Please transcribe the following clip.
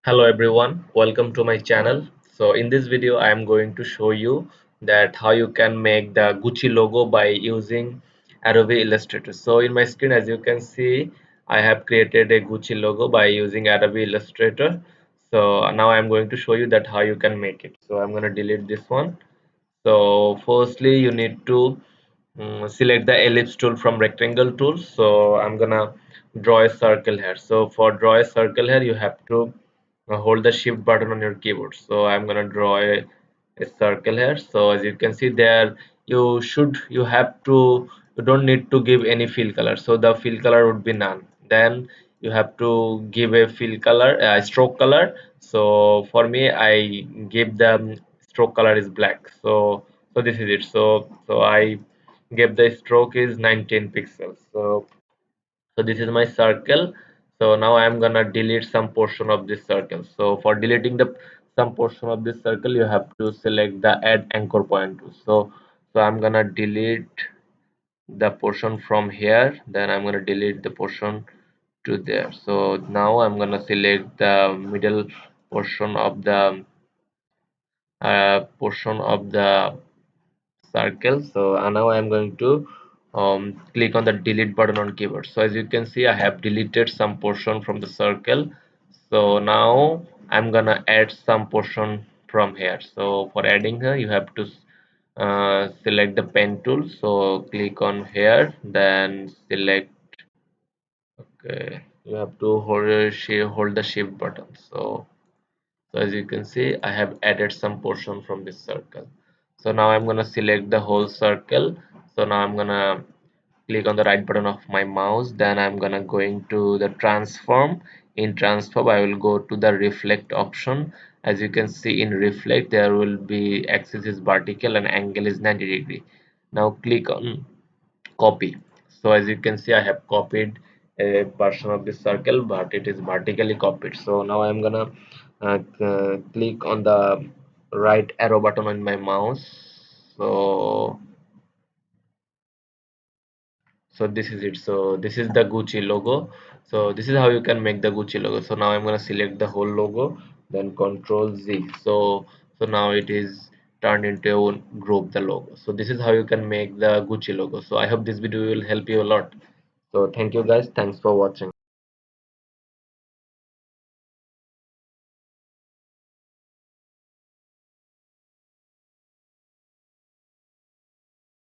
Hello everyone, welcome to my channel. So in this video I am going to show you that how you can make the Gucci logo by using Adobe Illustrator. So in my screen, as you can see, I have created a Gucci logo by using Adobe Illustrator. So now I am going to show you that how you can make it. So I'm going to delete this one. So firstly you need to select the ellipse tool from rectangle tool. So I'm gonna draw a circle here. So for draw a circle here, you have to hold the shift button on your keyboard. So I'm gonna draw a circle here. So as you can see there, you have to you don't need to give any fill color. So the fill color would be none. Then you have to give a fill color, stroke color. So for me, I give the stroke color is black. So this is it. So I gave the stroke is 19 pixels. So this is my circle. So now I'm gonna delete some portion of this circle. So for deleting the some portion of this circle, you have to select the add anchor point tool. So I'm gonna delete the portion from here, then I'm gonna delete the portion to there. So now I'm gonna select the middle portion of the circle. So now I'm going to click on the delete button on keyboard. So as you can see, I have deleted some portion from the circle. So now I'm gonna add some portion from here. So for adding here, you have to select the pen tool. So click on here, then select. Okay, you have to hold the shift button. So as you can see, I have added some portion from this circle. So now I'm gonna select the whole circle. So now I'm gonna click on the right button of my mouse. Then I'm gonna going to the transform. In transform, I will go to the reflect option. As you can see in reflect, there will be axis is vertical and angle is 90-degree. Now click on copy. So as you can see, I have copied a portion of this circle, but it is vertically copied. So now I'm gonna click on the right arrow button on my mouse. So so this is it. So this is the Gucci logo. So this is how you can make the Gucci logo. So now I'm gonna select the whole logo, then Control Z. So now it is turned into a group the logo. So this is how you can make the Gucci logo. So I hope this video will help you a lot. So thank you guys, thanks for watching.